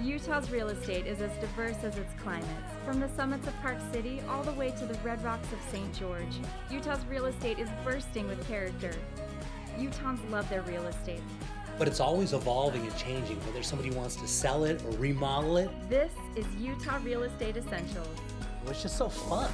Utah's real estate is as diverse as its climates. From the summits of Park City all the way to the red rocks of St. George, Utah's real estate is bursting with character. Utahns love their real estate. But it's always evolving and changing, whether somebody wants to sell it or remodel it. This is Utah Real Estate Essentials. It's just so fun.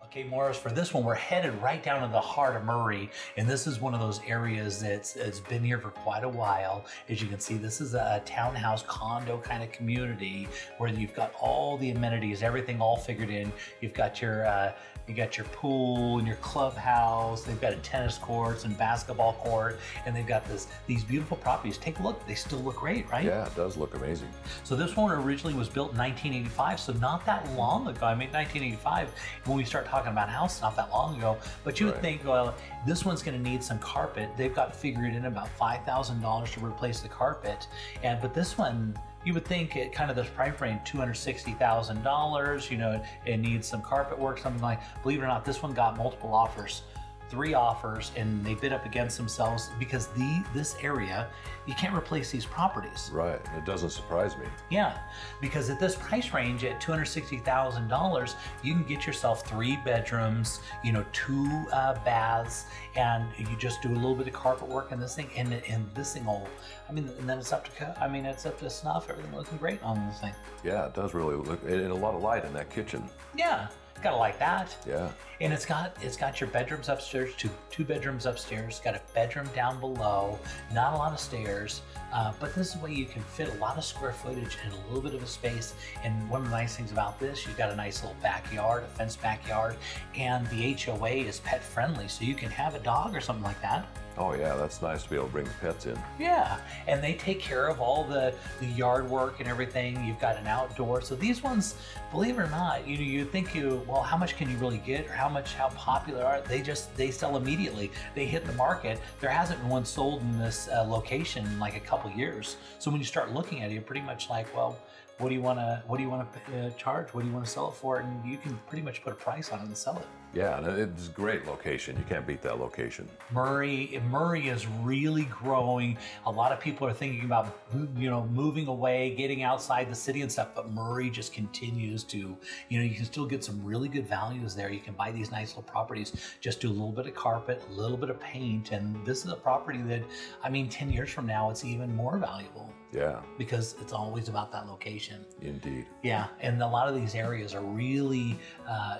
Okay, Morris, for this one, we're headed right down to the heart of Murray, and this is one of those areas that's been here for quite a while. As you can see, this is a townhouse condo kind of community where you've got all the amenities, everything all figured in. You've got your pool and your clubhouse. They've got a tennis courts and basketball court, and they've got these beautiful properties. Take a look; they still look great, right? Yeah, it does look amazing. So this one originally was built in 1985, so not that long ago. I mean, 1985. When we start talking about houses, not that long ago. But you would think, well, this one's going to need some carpet. They've got figured in about $5,000 to replace the carpet, but this one, you would think at kind of this price range, $260,000, you know, it needs some carpet work, something like. Believe it or not, this one got multiple offers, 3 offers, and they bid up against themselves because this area, you can't replace these properties. Right, it doesn't surprise me. Yeah, because at this price range at $260,000, you can get yourself 3 bedrooms, you know, 2 baths, and you just do a little bit of carpet work in this thing, and this thing will, I mean, and then it's up to, it's up to snuff. Everything looking great on this thing. Yeah, it does really look, and a lot of light in that kitchen. Yeah. Gotta like that. Yeah. And it's got your bedrooms upstairs, two bedrooms upstairs, got a bedroom down below, not a lot of stairs, but this is a way you can fit a lot of square footage in a little bit of a space. And one of the nice things about this, you've got a nice little backyard, a fenced backyard, and the HOA is pet friendly, so you can have a dog or something like that. Oh yeah, that's nice to be able to bring the pets in. Yeah, and they take care of all the yard work and everything. You've got an outdoor. So these ones, believe it or not, you think well, how much can you really get, or how popular are they? They sell immediately. They hit the market. There hasn't been one sold in this location in like a couple years. So when you start looking at it, you're pretty much like, well, what do you want to charge? What do you want to sell it for? And you can pretty much put a price on it and sell it. Yeah, and it's a great location. You can't beat that location. Murray is really growing. A lot of people are thinking about, you know, moving away, getting outside the city and stuff, but Murray just continues to, you know, you can still get some really good values there. You can buy these nice little properties, just do a little bit of carpet, a little bit of paint, and this is a property that, I mean, 10 years from now, it's even more valuable. Yeah. Because it's always about that location. Indeed. Yeah, and a lot of these areas are really,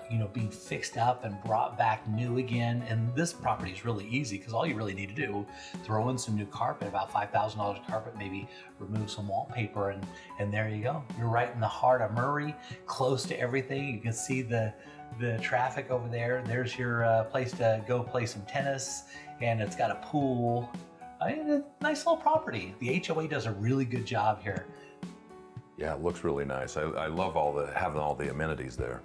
you know, being fixed up and brought back new again. And this property is really easy because all you really need to do, throw in some new carpet, about $5,000 carpet, maybe remove some wallpaper, and there you go. You're right in the heart of Murray, close to everything. You can see the traffic over there. There's your place to go play some tennis, and it's got a pool. A nice little property. The HOA does a really good job here. Yeah, it looks really nice. I love having all the amenities there.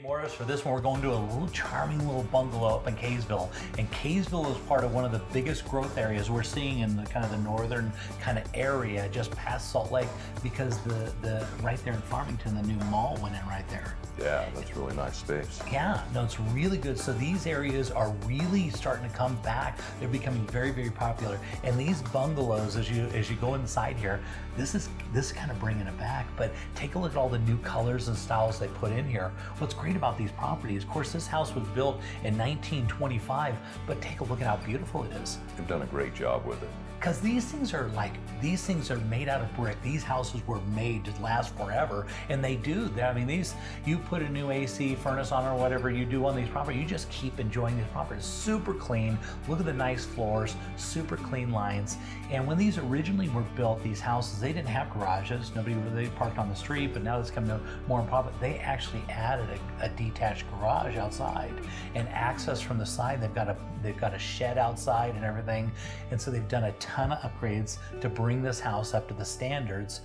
Morris, for this one, we're going to a little charming little bungalow up in Kaysville. And Kaysville is part of one of the biggest growth areas we're seeing in the kind of the northern kind of area just past Salt Lake, because the right there in Farmington, the new mall went in right there. Yeah, that's really nice space. Yeah, no, it's really good. So these areas are really starting to come back. They're becoming very, very popular. And these bungalows, as you go inside here, this is kind of bringing it back. But take a look at all the new colors and styles they put in here. What's great about these properties, of course, this house was built in 1925, but take a look at how beautiful it is. They've done a great job with it. Because these things are made out of brick. These houses were made to last forever, and they do. I mean, you put a new AC furnace on or whatever you do on these properties, you just keep enjoying these properties. Super clean. Look at the nice floors, super clean lines. And when these originally were built, these houses, they didn't have garages. Nobody really parked on the street, but now it's coming more in profit. They actually added a detached garage outside and access from the side. They've got a shed outside and everything, and so they've done a ton of upgrades to bring this house up to the standards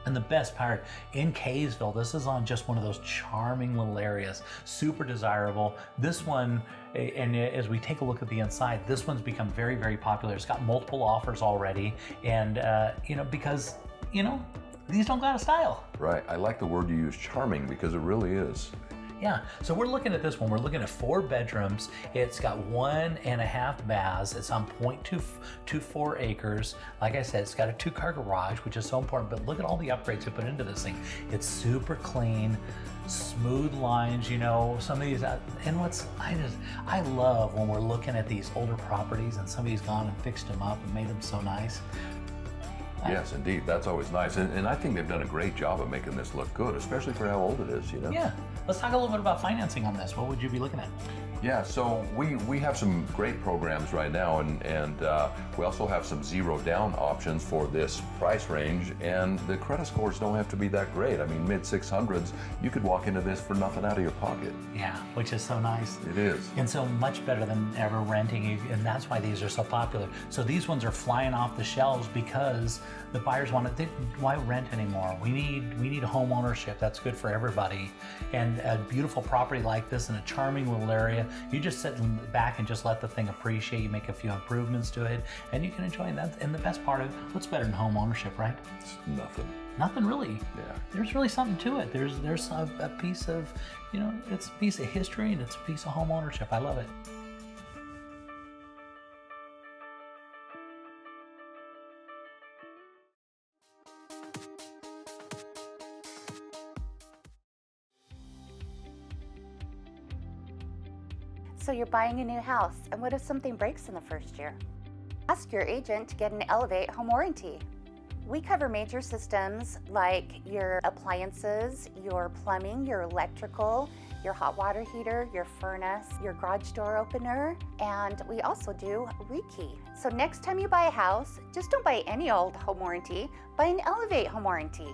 And the best part, in Kaysville, this is on just one of those charming little areas, super desirable. This one, and as we take a look at the inside, this one's become very, very popular. It's got multiple offers already, and because these don't go out of style. Right. I like the word you use, charming, because it really is. Yeah, so we're looking at this one. We're looking at 4 bedrooms. It's got 1.5 baths. It's on 0.24 acres. Like I said, it's got a 2-car garage, which is so important, but look at all the upgrades they put into this thing. It's super clean, smooth lines, some of these, and I love when we're looking at these older properties and somebody's gone and fixed them up and made them so nice. Yes, indeed. That's always nice. And I think they've done a great job of making this look good, especially for how old it is, Yeah. Let's talk a little bit about financing on this. What would you be looking at? Yeah, so we have some great programs right now, and we also have some zero down options for this price range, and the credit scores don't have to be that great. I mean, mid 600s, you could walk into this for nothing out of your pocket. Yeah, which is so nice. It is. And so much better than ever renting, and that's why these are so popular. So these ones are flying off the shelves because the buyers why rent anymore? We need home ownership. That's good for everybody. And a beautiful property like this in a charming little area, you just sit back and just let the thing appreciate. You make a few improvements to it, and you can enjoy that. And the best part of what's better than home ownership, right? It's nothing. Nothing really. Yeah. There's really something to it. There's a piece of, it's a piece of history and it's a piece of home ownership. I love it. So you're buying a new house, and what if something breaks in the first year? Ask your agent to get an Elevate home warranty. We cover major systems like your appliances, your plumbing, your electrical, your hot water heater, your furnace, your garage door opener, and we also do rekey. So next time you buy a house, just don't buy any old home warranty, buy an Elevate home warranty.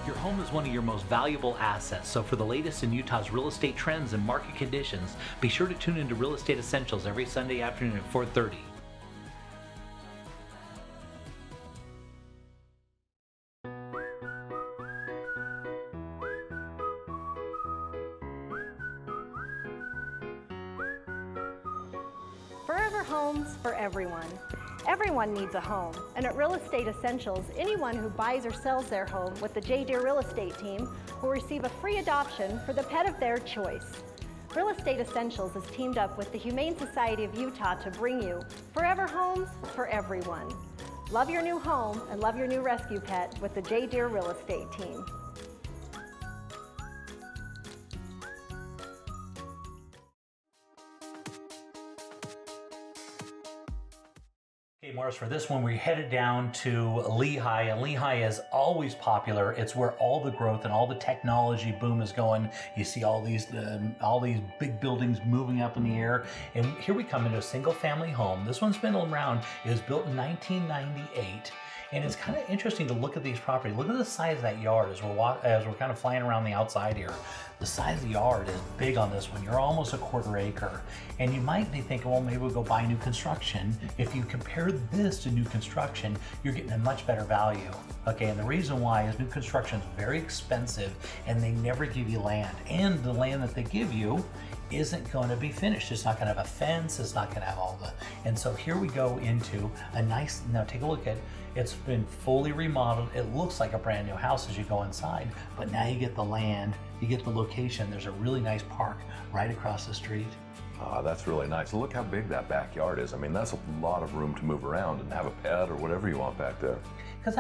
Your home is one of your most valuable assets, so for the latest in Utah's real estate trends and market conditions, be sure to tune into Real Estate Essentials every Sunday afternoon at 4:30. Forever Homes for everyone. Everyone needs a home, and at Real Estate Essentials, anyone who buys or sells their home with the J. Deere Real Estate team will receive a free adoption for the pet of their choice. Real Estate Essentials has teamed up with the Humane Society of Utah to bring you Forever Homes for everyone. Love your new home and love your new rescue pet with the J. Deere Real Estate team. Okay, Morris, for this one, we're headed down to Lehi, and Lehi is always popular. It's where all the growth and all the technology boom is going. You see all these big buildings moving up in the air, and here we come into a single-family home. This one's been around. It was built in 1998. And it's kind of interesting to look at these properties. Look at the size of that yard as we're kind of flying around the outside here. The size of the yard is big on this one. You're almost a quarter acre. And you might be thinking, well, maybe we'll go buy new construction. If you compare this to new construction, you're getting a much better value. Okay, and the reason why is new construction is very expensive and they never give you land. And the land that they give you isn't going to be finished. It's not going to have a fence. It's not going to have all the, and so here we go into a nice, now take a look at, it's been fully remodeled. It looks like a brand new house as you go inside, but now you get the land, you get the location. There's a really nice park right across the street. That's really nice. Look how big that backyard is. I mean, that's a lot of room to move around and have a pet or whatever you want back there. Because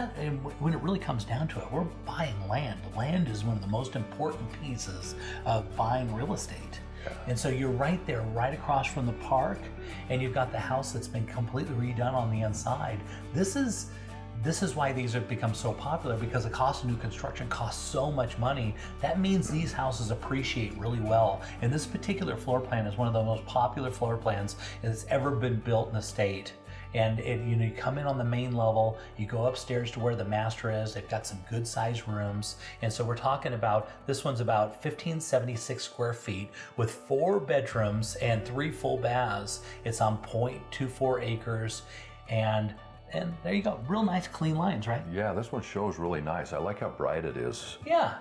when it really comes down to it, we're buying land. Land is one of the most important pieces of buying real estate. And so you're right there, right across from the park, and you've got the house that's been completely redone on the inside. This is why these have become so popular, because the cost of new construction costs so much money. That means these houses appreciate really well. And this particular floor plan is one of the most popular floor plans that's ever been built in the state. And you come in on the main level, you go upstairs to where the master is. They've got some good sized rooms. And so we're talking about, this one's about 1,576 square feet with 4 bedrooms and 3 full baths. It's on 0.24 acres. And there you go, real nice clean lines, right? Yeah, this one shows really nice. I like how bright it is. Yeah.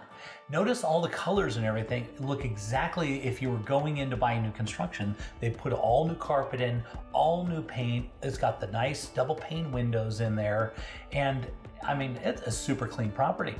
Notice all the colors and everything look exactly if you were going in to buy new construction. They put all new carpet in, all new paint. It's got the nice double pane windows in there. And I mean, it's a super clean property.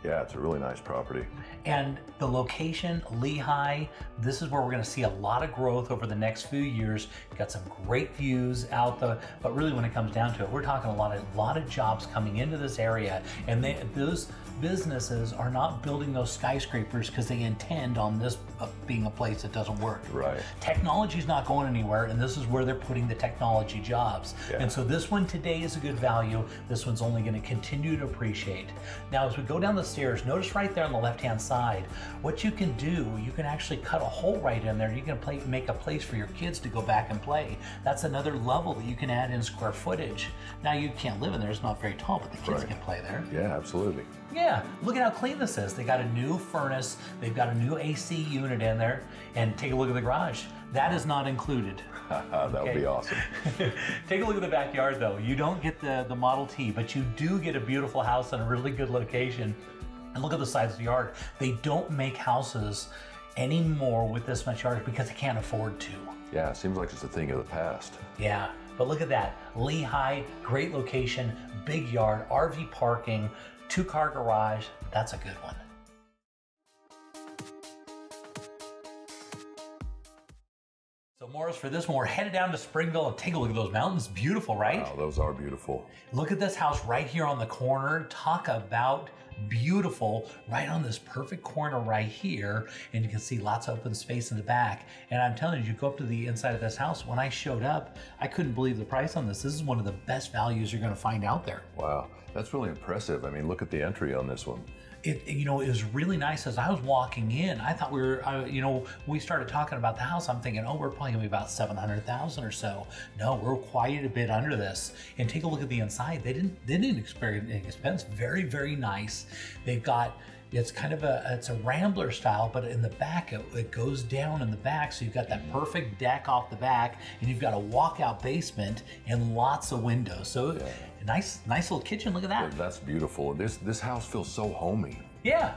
Yeah, it's a really nice property. And the location, Lehi, this is where we're going to see a lot of growth over the next few years. Got some great views out there, but really when it comes down to it, we're talking a lot of jobs coming into this area, and those businesses are not building those skyscrapers because they intend on this being a place that doesn't work. Right. Technology's not going anywhere, and this is where they're putting the technology jobs. Yeah. And so this one today is a good value. This one's only going to continue to appreciate. Now, as we go down the stairs, notice right there on the left-hand side, what you can do, you can actually cut a hole right in there. You can make a place for your kids to go back and play. That's another level that you can add in square footage. Now, you can't live in there. It's not very tall, but the kids can play there. Yeah, absolutely. Yeah, look at how clean this is. They got a new furnace, they've got a new AC unit in there, and take a look at the garage. That is not included. That would be awesome. Take a look at the backyard though. You don't get the Model T, but you do get a beautiful house in a really good location. And look at the size of the yard. They don't make houses anymore with this much yard because they can't afford to. Yeah, it seems like it's a thing of the past. Yeah, but look at that. Lehi, great location, big yard, RV parking, 2-car garage. That's a good one. So Morris, for this one, we're headed down to Springville and take a look at those mountains. Beautiful, right? Wow, those are beautiful. Look at this house right here on the corner. Talk about beautiful, right on this perfect corner right here. And you can see lots of open space in the back. And I'm telling you go up to the inside of this house. When I showed up, I couldn't believe the price on this. This is one of the best values you're going to find out there. Wow, that's really impressive. I mean, look at the entry on this one. It was really nice. As I was walking in, I thought we were, when we started talking about the house, I'm thinking, oh, we're probably gonna be about 700,000 or so. No, we're quite a bit under this. And take a look at the inside. They didn't experience any expense. Very, very nice. They've got, it's kind of it's a Rambler style, but in the back, it goes down in the back. So you've got that perfect deck off the back, and you've got a walkout basement and lots of windows. So nice little kitchen. Look at that. That's beautiful. This house feels so homey. Yeah.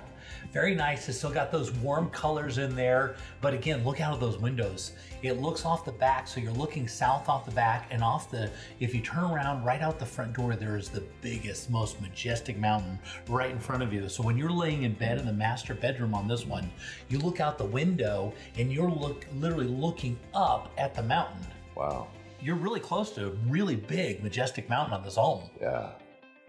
Very nice. It's still got those warm colors in there. But again, look out of those windows. It looks off the back, so you're looking south off the back, and if you turn around right out the front door, there is the biggest, most majestic mountain right in front of you. So when you're laying in bed in the master bedroom on this one, you look out the window and you're literally looking up at the mountain. Wow. You're really close to a really big, majestic mountain on this home. Yeah.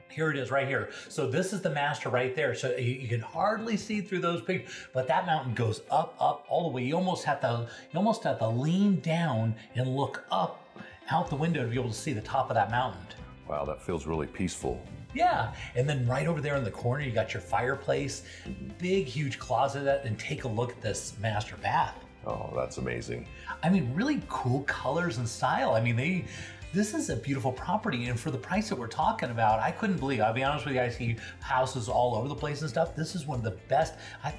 Here it is right here. So this is the master right there. So you can hardly see through those pictures, but that mountain goes up all the way. You almost have to lean down and look up out the window to be able to see the top of that mountain. Wow, that feels really peaceful. Yeah, and then right over there in the corner, you got your fireplace, big, huge closet, and take a look at this master bath. Oh, that's amazing. I mean, really cool colors and style. I mean, this is a beautiful property, and for the price that we're talking about, I couldn't believe. I'll be honest with you, I see houses all over the place and stuff. This is one of the best.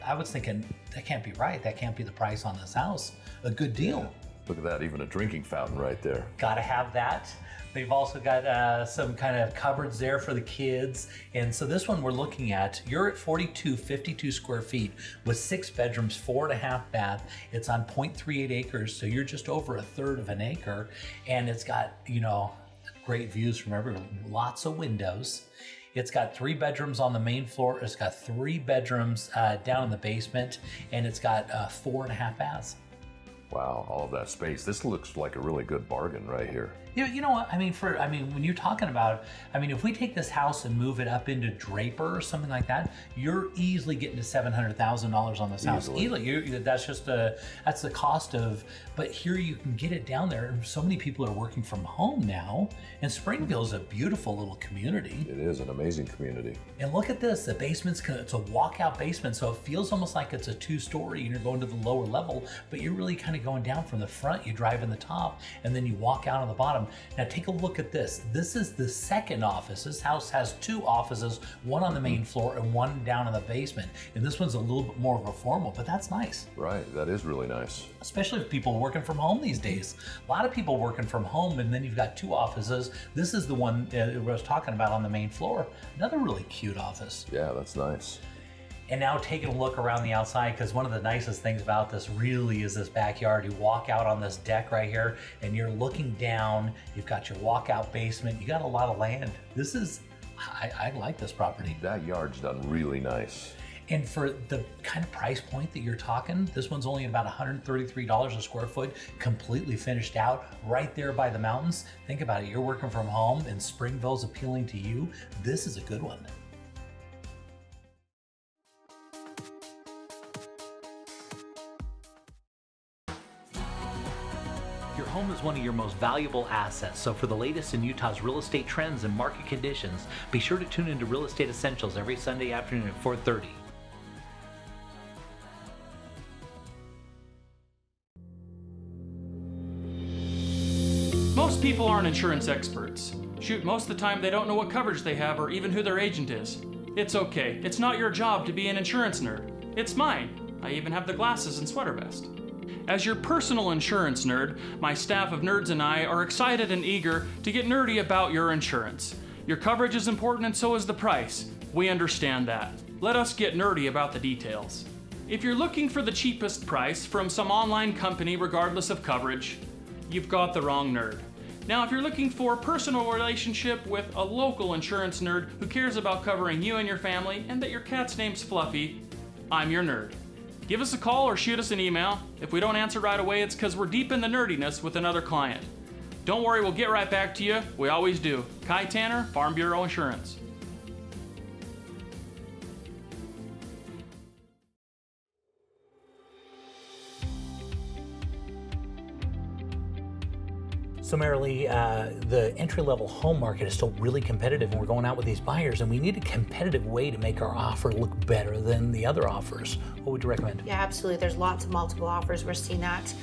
I was thinking, that can't be right. That can't be the price on this house. A good deal. Yeah. Look at that, even a drinking fountain right there. Gotta have that. They've also got some kind of cupboards there for the kids. And so this one we're looking at, you're at 52 square feet with 6 bedrooms, 4.5 bath. It's on 0.38 acres, so you're just over a third of an acre. And it's got, great views from everywhere, lots of windows. It's got 3 bedrooms on the main floor. It's got 3 bedrooms down in the basement, and it's got 4.5 baths. Wow, all of that space. This looks like a really good bargain right here. You know what? I mean, when you're talking about, if we take this house and move it up into Draper or something like that, you're easily getting to $700,000 on this house. Easily. That's the cost of, but here you can get it down there. So many people are working from home now, and Springville is a beautiful little community. It is an amazing community. And look at this, the basement's, it's a walkout basement, so it feels almost like it's a 2-story and you're going to the lower level, but you're really kind of going down from the front. You drive in the top and then you walk out on the bottom. Now take a look at this. This is the second office. This house has 2 offices, one on the main floor and one down in the basement. And this one's a little bit more of a formal, but that's nice. Right, that is really nice. Especially with people working from home these days. A lot of people working from home, and then you've got 2 offices. This is the one I was talking about on the main floor. Another really cute office. Yeah, that's nice. And now taking a look around the outside, because one of the nicest things about this really is this backyard. You walk out on this deck right here and you're looking down. You've got your walkout basement. You got a lot of land. This is, I like this property. That yard's done really nice. And for the kind of price point that you're talking, this one's only about $133 a square foot, completely finished out, right there by the mountains. Think about it, you're working from home and Springville's appealing to you. This is a good one. Your home is one of your most valuable assets, so for the latest in Utah's real estate trends and market conditions, be sure to tune into Real Estate Essentials every Sunday afternoon at 4:30. Most people aren't insurance experts. Shoot, most of the time they don't know what coverage they have or even who their agent is. It's okay. It's not your job to be an insurance nerd. It's mine. I even have the glasses and sweater vest. As your personal insurance nerd, my staff of nerds and I are excited and eager to get nerdy about your insurance. Your coverage is important and so is the price. We understand that. Let us get nerdy about the details. If you're looking for the cheapest price from some online company regardless of coverage, you've got the wrong nerd. Now, if you're looking for a personal relationship with a local insurance nerd who cares about covering you and your family and that your cat's name's Fluffy, I'm your nerd. Give us a call or shoot us an email. If we don't answer right away, it's because we're deep in the nerdiness with another client. Don't worry, we'll get right back to you. We always do. Kai Tanner, Farm Bureau Insurance. So Marilee, the entry-level home market is still really competitive, and we're going out with these buyers, and we need a competitive way to make our offer look better than the other offers. What would you recommend? Yeah, absolutely. There's lots of multiple offers. We're seeing that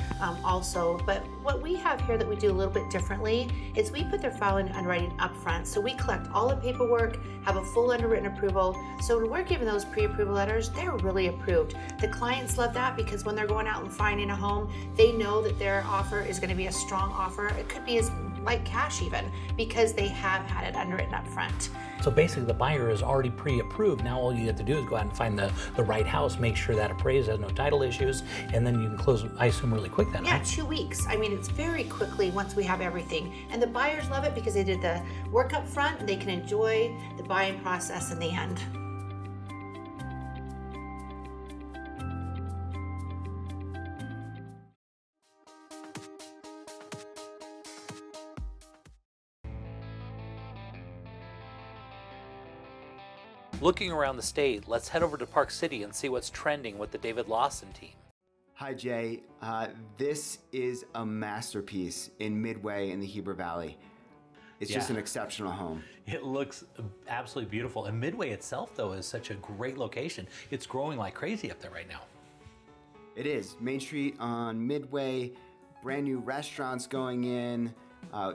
also. But what we have here that we do a little bit differently is we put their file in underwriting up front. So we collect all the paperwork, have a full underwritten approval. So when we're giving those pre-approval letters, they're really approved. The clients love that because when they're going out and finding a home, they know that their offer is going to be a strong offer. It could be as like cash even, because they have had it underwritten up front. So basically the buyer is already pre-approved. Now all you have to do is go out and find the right house, make sure that appraised has no title issues, and then you can close, I assume, really quick then, Yeah, right? 2 weeks. I mean, it's very quickly once we have everything. And the buyers love it because they did the work up front and they can enjoy the buying process in the end. Looking around the state, let's head over to Park City and see what's trending with the David Lawson team. Hi Jay, this is a masterpiece in Midway in the Heber Valley. It's just an exceptional home. It looks absolutely beautiful. And Midway itself, though, is such a great location. It's growing like crazy up there right now. It is. Main Street on Midway, brand new restaurants going in.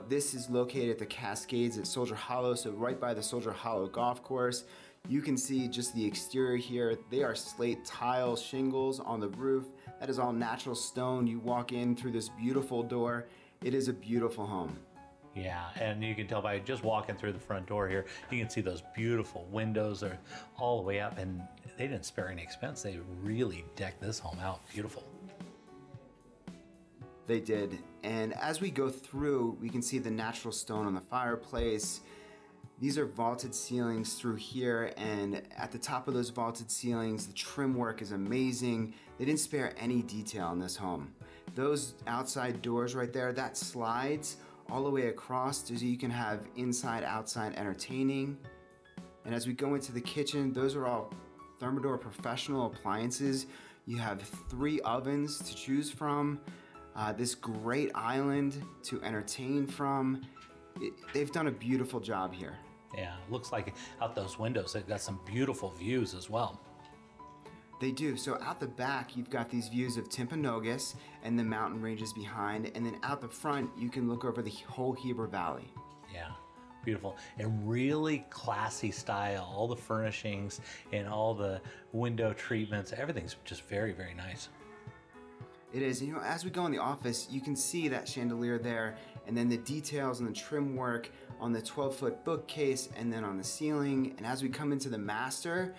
This is located at the Cascades at Soldier Hollow, so right by the Soldier Hollow Golf Course. You can see just the exterior here. They are slate tile shingles on the roof. That is all natural stone. You walk in through this beautiful door. It is a beautiful home. Yeah, and you can tell by just walking through the front door here, you can see those beautiful windows are all the way up, and they didn't spare any expense. They really decked this home out beautiful. They did. And as we go through, we can see the natural stone on the fireplace. These are vaulted ceilings through here, and at the top of those vaulted ceilings, the trim work is amazing. They didn't spare any detail in this home. Those outside doors right there, that slides all the way across so you can have inside, outside entertaining. And as we go into the kitchen, those are all Thermador professional appliances. You have 3 ovens to choose from, this great island to entertain from. They've done a beautiful job here. Yeah, looks like out those windows, they've got some beautiful views as well. They do. So out the back, you've got these views of Timpanogos and the mountain ranges behind, and then out the front, you can look over the whole Heber Valley. Yeah, beautiful. And really classy style. All the furnishings and all the window treatments, everything's just very, very nice. It is. You know, as we go in the office, you can see that chandelier there, and then the details and the trim work on the 12-foot bookcase, and then on the ceiling. And as we come into the master,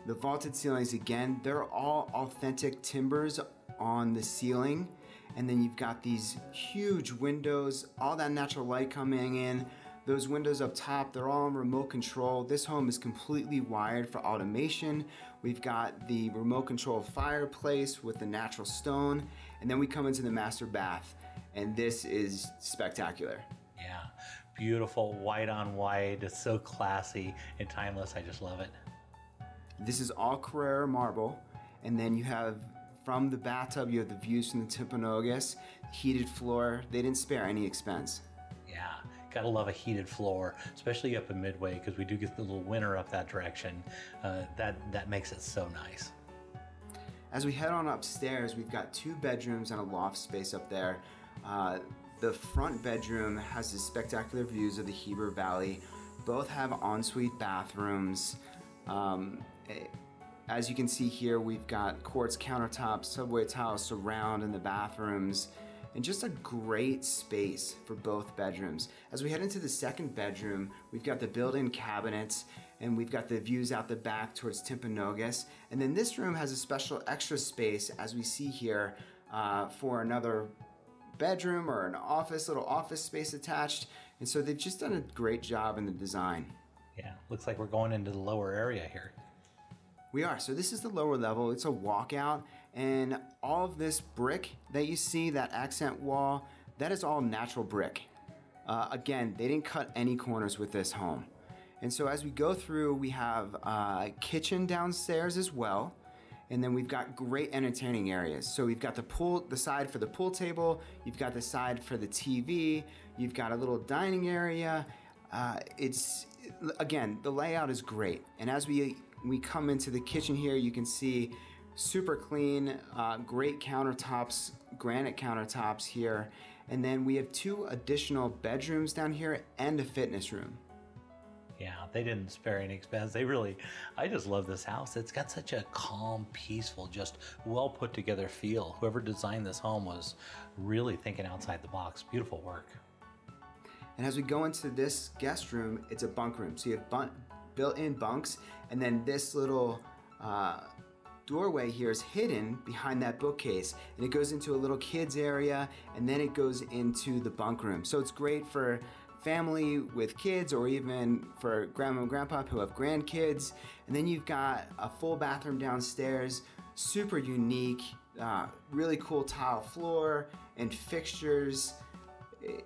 the vaulted ceilings, again, they're all authentic timbers on the ceiling. And then you've got these huge windows, all that natural light coming in. Those windows up top, they're all on remote control. This home is completely wired for automation. We've got the remote control fireplace with the natural stone. And then we come into the master bath, and this is spectacular. Yeah, beautiful, white on white. It's so classy and timeless. I just love it. This is all Carrara marble, and then you have, from the bathtub, you have the views from the Timpanogos, heated floor. They didn't spare any expense. Yeah, gotta love a heated floor, especially up in Midway, because we do get the little winter up that direction. That makes it so nice. As we head on upstairs, we've got 2 bedrooms and a loft space up there. The front bedroom has the spectacular views of the Heber Valley. Both have ensuite bathrooms. As you can see here, we've got quartz countertops, subway tile surround in the bathrooms, and just a great space for both bedrooms. As we head into the second bedroom, we've got the built-in cabinets, and we've got the views out the back towards Timpanogos. And then this room has a special extra space, as we see here, for another bedroom or an office, little office space attached. And so they've just done a great job in the design. Yeah, looks like we're going into the lower area here. We are. So this is the lower level. It's a walkout, and all of this brick that you see, that accent wall, that is all natural brick. Again, they didn't cut any corners with this home. And so as we go through, we have a kitchen downstairs as well, and then we've got great entertaining areas. So we've got the side for the pool table, you've got the side for the TV, you've got a little dining area. Again, the layout is great. And as we come into the kitchen here, you can see super clean, great countertops, granite countertops here. And then we have 2 additional bedrooms down here and a fitness room. Yeah, they didn't spare any expense. I just love this house. It's got such a calm, peaceful, just well put together feel. Whoever designed this home was really thinking outside the box. Beautiful work. And as we go into this guest room, it's a bunk room. So you have built-in bunks, and then this little doorway here is hidden behind that bookcase, and it goes into a little kids area, and then it goes into the bunk room. So it's great for family with kids, or even for grandma and grandpa who have grandkids. And then you've got a full bathroom downstairs, super unique, really cool tile floor and fixtures.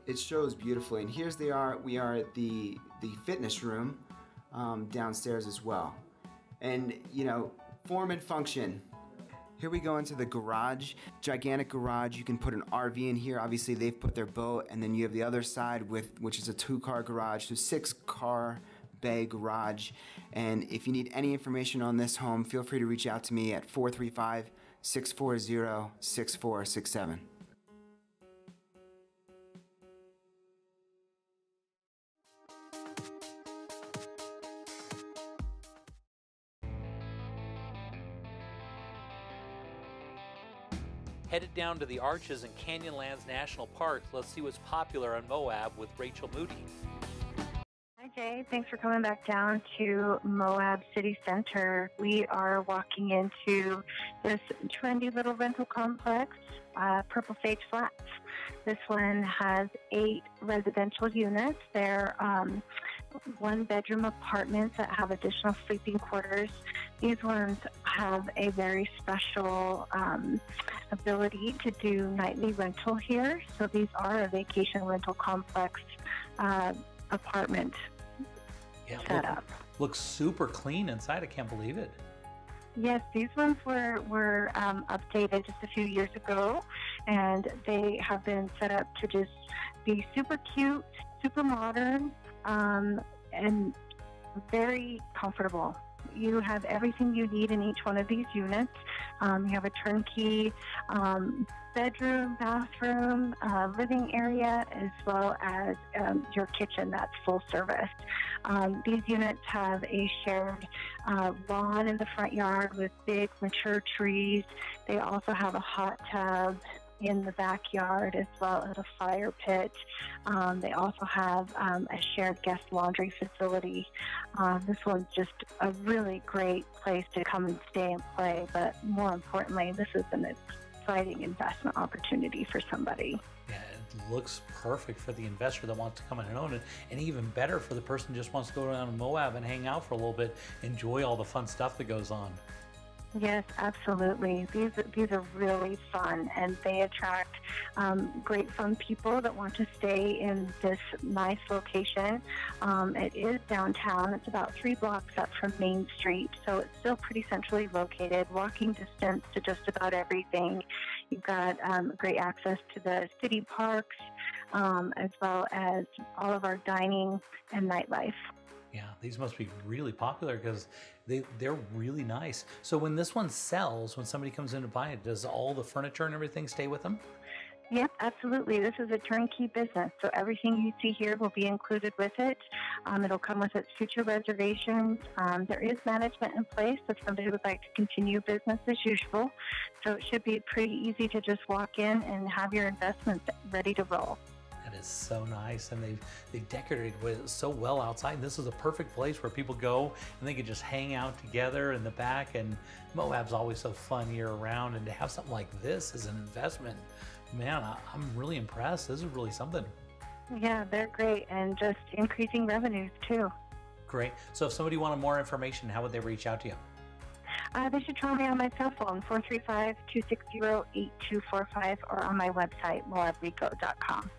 It shows beautifully. And here's we are at the fitness room downstairs as well. And you know, form and function. Here we go into the garage, gigantic garage. You can put an RV in here. Obviously they've put their boat, and then you have the other side which is a 2-car garage, so 6-car bay garage. And if you need any information on this home, feel free to reach out to me at 435-640-6467. Headed down to the Arches and Canyonlands National Park. Let's see what's popular on Moab with Rachel Moody. Hi, Jay. Thanks for coming back down to Moab City Center. We are walking into this trendy little rental complex, Purple Sage Flats. This one has 8 residential units. They're 1-bedroom apartments that have additional sleeping quarters. These ones have a very special ability to do nightly rental here. So these are a vacation rental complex apartment setup. Looks super clean inside. I can't believe it. Yes, these ones were updated just a few years ago, and they have been set up to just be super cute, super modern, and very comfortable. you have everything you need in each one of these units. You have a turnkey bedroom, bathroom, living area, as well as your kitchen that's full service. These units have a shared lawn in the front yard with big mature trees. They also have a hot tub in the backyard, as well as a fire pit. They also have a shared guest laundry facility. This one's just a really great place to come and stay and play, but more importantly, this is an exciting investment opportunity for somebody. Yeah, it looks perfect for the investor that wants to come in and own it, and even better for the person who just wants to go down to Moab and hang out for a little bit, enjoy all the fun stuff that goes on. Yes, absolutely. These are really fun, and they attract great fun people that want to stay in this nice location. It is downtown. It's about 3 blocks up from Main Street, so it's still pretty centrally located, walking distance to just about everything. You've got great access to the city parks, as well as all of our dining and nightlife. Yeah, these must be really popular because they're really nice. So when this one sells, when somebody comes in to buy it, does all the furniture and everything stay with them? Yep, absolutely. This is a turnkey business, so everything you see here will be included with it. It'll come with its future reservations. There is management in place if somebody would like to continue business as usual. So it should be pretty easy to just walk in and have your investments ready to roll. That is so nice, and they've decorated it so well outside. This is a perfect place where people go and they can just hang out together in the back, and Moab's always so fun year round, and to have something like this as an investment, man, I'm really impressed. This is really something. Yeah, they're great, and just increasing revenues too. Great. So if somebody wanted more information, how would they reach out to you? They should try me on my cell phone, 435-260-8245, or on my website, moabrico.com.